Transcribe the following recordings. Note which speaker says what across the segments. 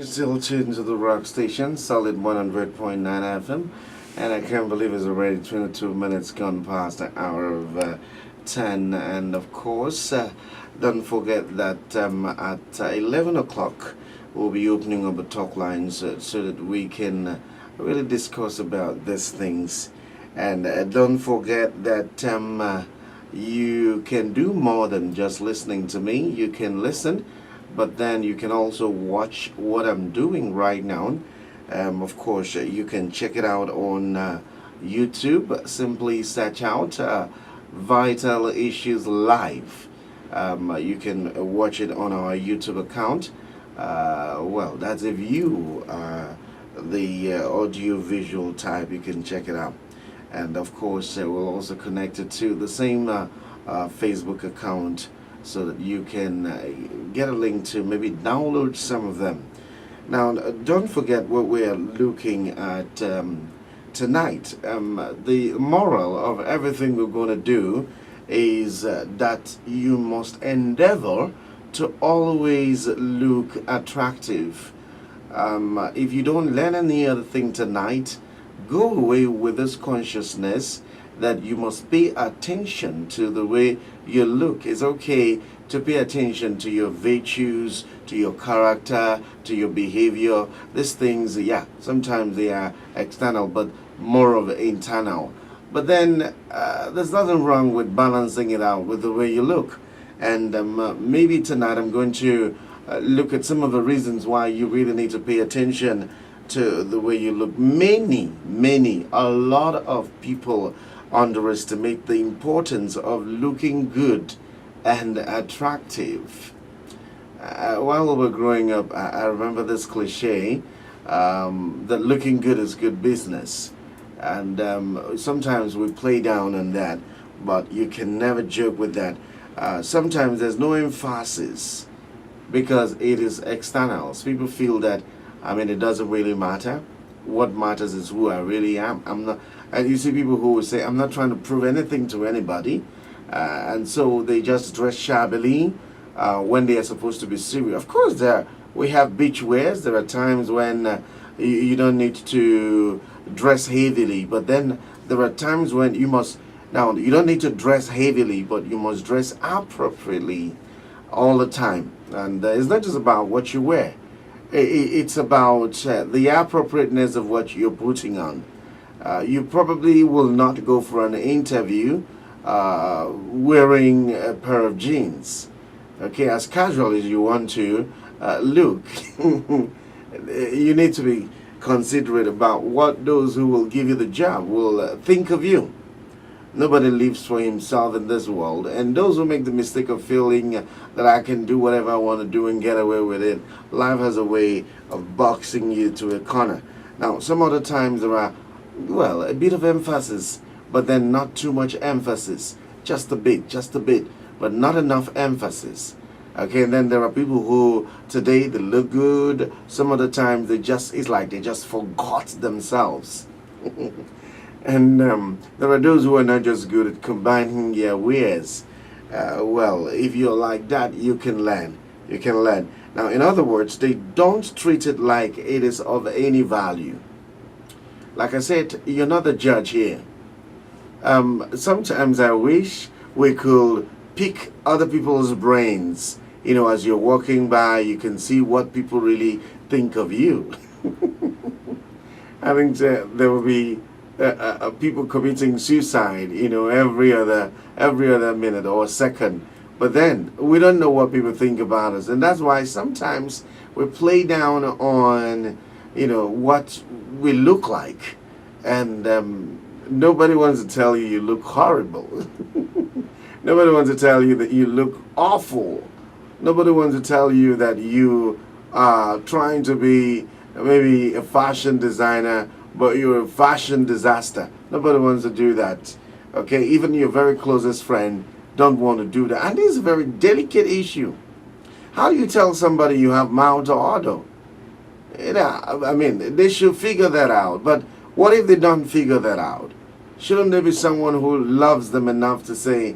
Speaker 1: You're still tuned to the rock station, solid 100.9 FM, and I can't believe it's already 22 minutes gone past the hour of 10. And of course, don't forget that at 11 o'clock, we'll be opening up the talk lines so that we can really discuss about these things. And don't forget that you can do more than just listening to me. You can listen, but then you can also watch what I'm doing right now. Of course, you can check it out on YouTube. Simply search out Vital Issues Live. You can watch it on our YouTube account. Well, that's if you are the audio-visual type, you can check it out. And of course, we'll also connect it to the same Facebook account, so that you can get a link to maybe download some of them. Now, don't forget what we are looking at tonight. The moral of everything we're going to do is that you must endeavor to always look attractive. If you don't learn any other thing tonight, go away with this consciousness that you must pay attention to the way you look. It's okay to pay attention to your virtues, to your character, to your behavior. These things, yeah, sometimes they are external, but more of internal. But then there's nothing wrong with balancing it out with the way you look. And maybe tonight I'm going to look at some of the reasons why you really need to pay attention to the way you look. A lot of people underestimate the importance of looking good and attractive. While we were growing up, I remember this cliche that looking good is good business. And sometimes we play down on that, but you can never joke with that. Sometimes there's no emphasis because it is external. People feel that, it doesn't really matter. What matters is who I really am. I'm not. And you see people who will say, I'm not trying to prove anything to anybody. And so they just dress shabbily when they are supposed to be serious. Of course, we have beach wears. There are times when you don't need to dress heavily. But then there are times when you must. Now, you don't need to dress heavily, but you must dress appropriately all the time. And it's not just about what you wear. It's about the appropriateness of what you're putting on. You probably will not go for an interview wearing a pair of jeans. Okay, as casual as you want to look, you need to be considerate about what those who will give you the job will think of you. Nobody lives for himself in this world, and those who make the mistake of feeling that I can do whatever I want to do and get away with it, life has a way of boxing you to a corner. Now, some other times there are, well, a bit of emphasis, but then not too much emphasis. Just a bit, but not enough emphasis. Okay, and then there are people who today they look good. Some other times it's like they just forgot themselves. And there are those who are not just good at combining their wares. Well, if you're like that, you can learn. You can learn. Now, in other words, they don't treat it like it is of any value. Like I said, you're not the judge here. Sometimes I wish we could pick other people's brains. You know, as you're walking by, you can see what people really think of you. I think there will be people committing suicide, every other minute or second. But then we don't know what people think about us, and that's why sometimes we play down on, what we look like, and nobody wants to tell you look horrible. Nobody wants to tell you that you look awful. Nobody wants to tell you that you are trying to be maybe a fashion designer, but you're a fashion disaster. Nobody wants to do that. Okay, even your very closest friend don't want to do that. And this is a very delicate issue. How do you tell somebody you have mouth to order? They should figure that out. But what if they don't figure that out? Shouldn't there be someone who loves them enough to say,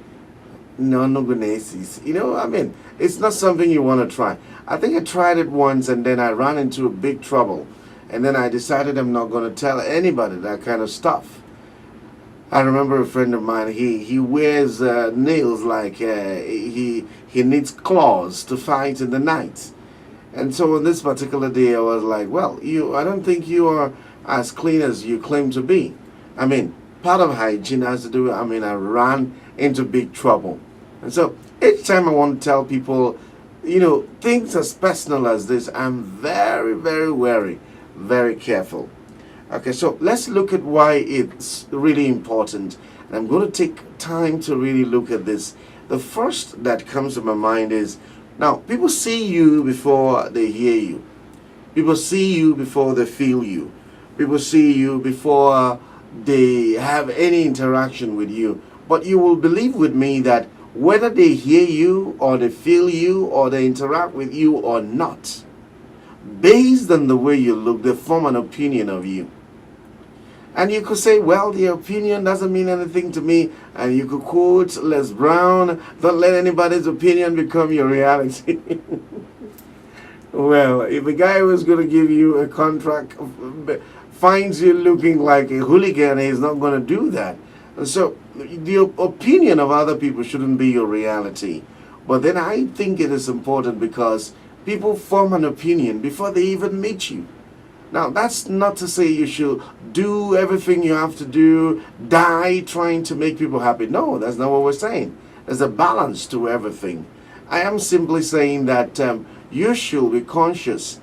Speaker 1: No, no gunesis. I mean, it's not something you want to try. I think I tried it once and then I ran into a big trouble. And then I decided I'm not going to tell anybody that kind of stuff. I remember a friend of mine, he wears nails like he needs claws to fight in the night. And so on this particular day, I was like, well, I don't think you are as clean as you claim to be. I mean, part of hygiene has to do, I ran into big trouble. And so each time I want to tell people, things as personal as this, I'm very, very wary, very careful. Okay, so let's look at why it's really important. And I'm going to take time to really look at this. The first that comes to my mind is, now, people see you before they hear you. People see you before they feel you. People see you before they have any interaction with you. But you will believe with me that whether they hear you or they feel you or they interact with you or not, based on the way you look, they form an opinion of you. And you could say, well, the opinion doesn't mean anything to me. And you could quote Les Brown, don't let anybody's opinion become your reality. Well, if a guy was going to give you a contract, finds you looking like a hooligan, he's not going to do that. And so the opinion of other people shouldn't be your reality. But then I think it is important because people form an opinion before they even meet you. Now, that's not to say you should do everything you have to do, die trying to make people happy. No, that's not what we're saying. There's a balance to everything. I am simply saying that you should be conscious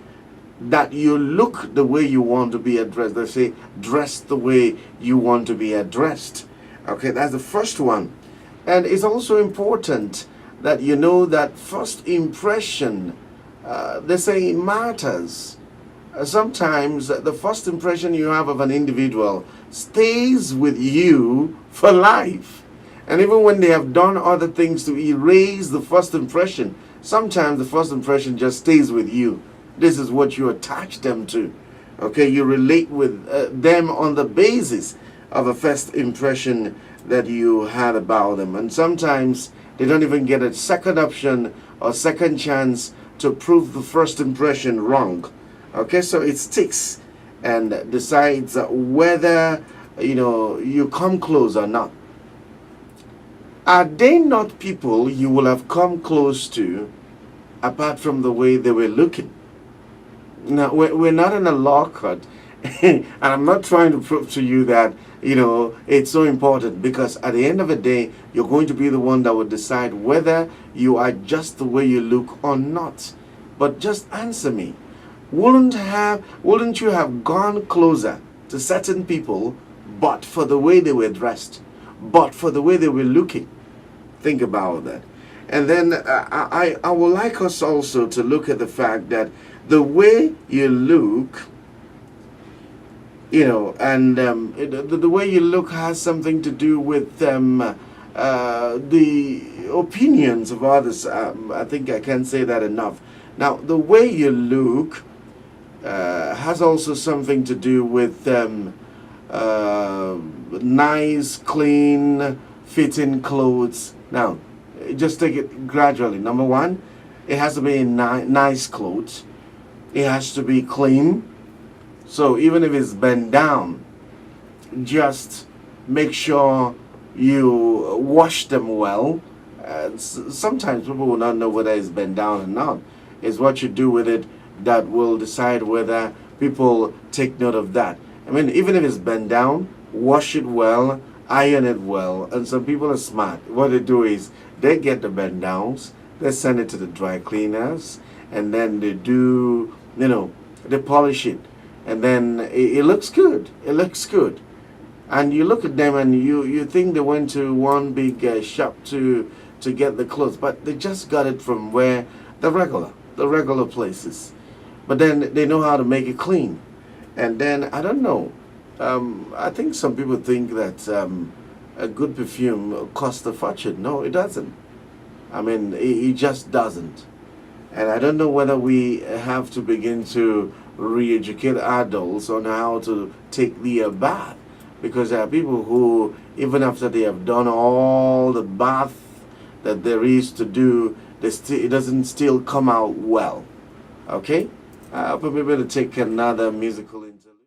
Speaker 1: that you look the way you want to be addressed. They say, dress the way you want to be addressed. Okay, that's the first one. And it's also important that you know that first impression, they say, matters. Sometimes the first impression you have of an individual stays with you for life. And even when they have done other things to erase the first impression, sometimes the first impression just stays with you. This is what you attach them to. Okay, you relate with them on the basis of a first impression that you had about them. And sometimes they don't even get a second option or second chance to prove the first impression wrong. Okay, so it sticks and decides whether, you come close or not. Are they not people you will have come close to apart from the way they were looking? Now, we're not in a law court, and I'm not trying to prove to you that, it's so important, because at the end of the day, you're going to be the one that will decide whether you are just the way you look or not. But just answer me. Wouldn't you have gone closer to certain people but for the way they were dressed, but for the way they were looking? Think about that. And then I would like us also to look at the fact that the way you look, and the way you look has something to do with the opinions of others. I think I can't say that enough. Now, the way you look has also something to do with nice, clean, fitting clothes. Now, just take it gradually. Number one, it has to be nice clothes. It has to be clean. So even if it's bent down, just make sure you wash them well. Sometimes people will not know whether it's bent down or not. It's what you do with it that will decide whether people take note of that. I mean, even if it's bent down, wash it well, iron it well. And some people are smart. What they do is they get the bend downs, they send it to the dry cleaners, and then they do, they polish it. And then it looks good. It looks good. And you look at them and you think they went to one big shop to get the clothes, but they just got it from where the regular places. But then they know how to make it clean. And then, I don't know, I think some people think that a good perfume costs a fortune. No, it doesn't. I mean, it just doesn't. And I don't know whether we have to begin to re-educate adults on how to take the bath. Because there are people who, even after they have done all the bath that there is to do, it doesn't still come out well. Okay? I'll be able to take another musical interlude.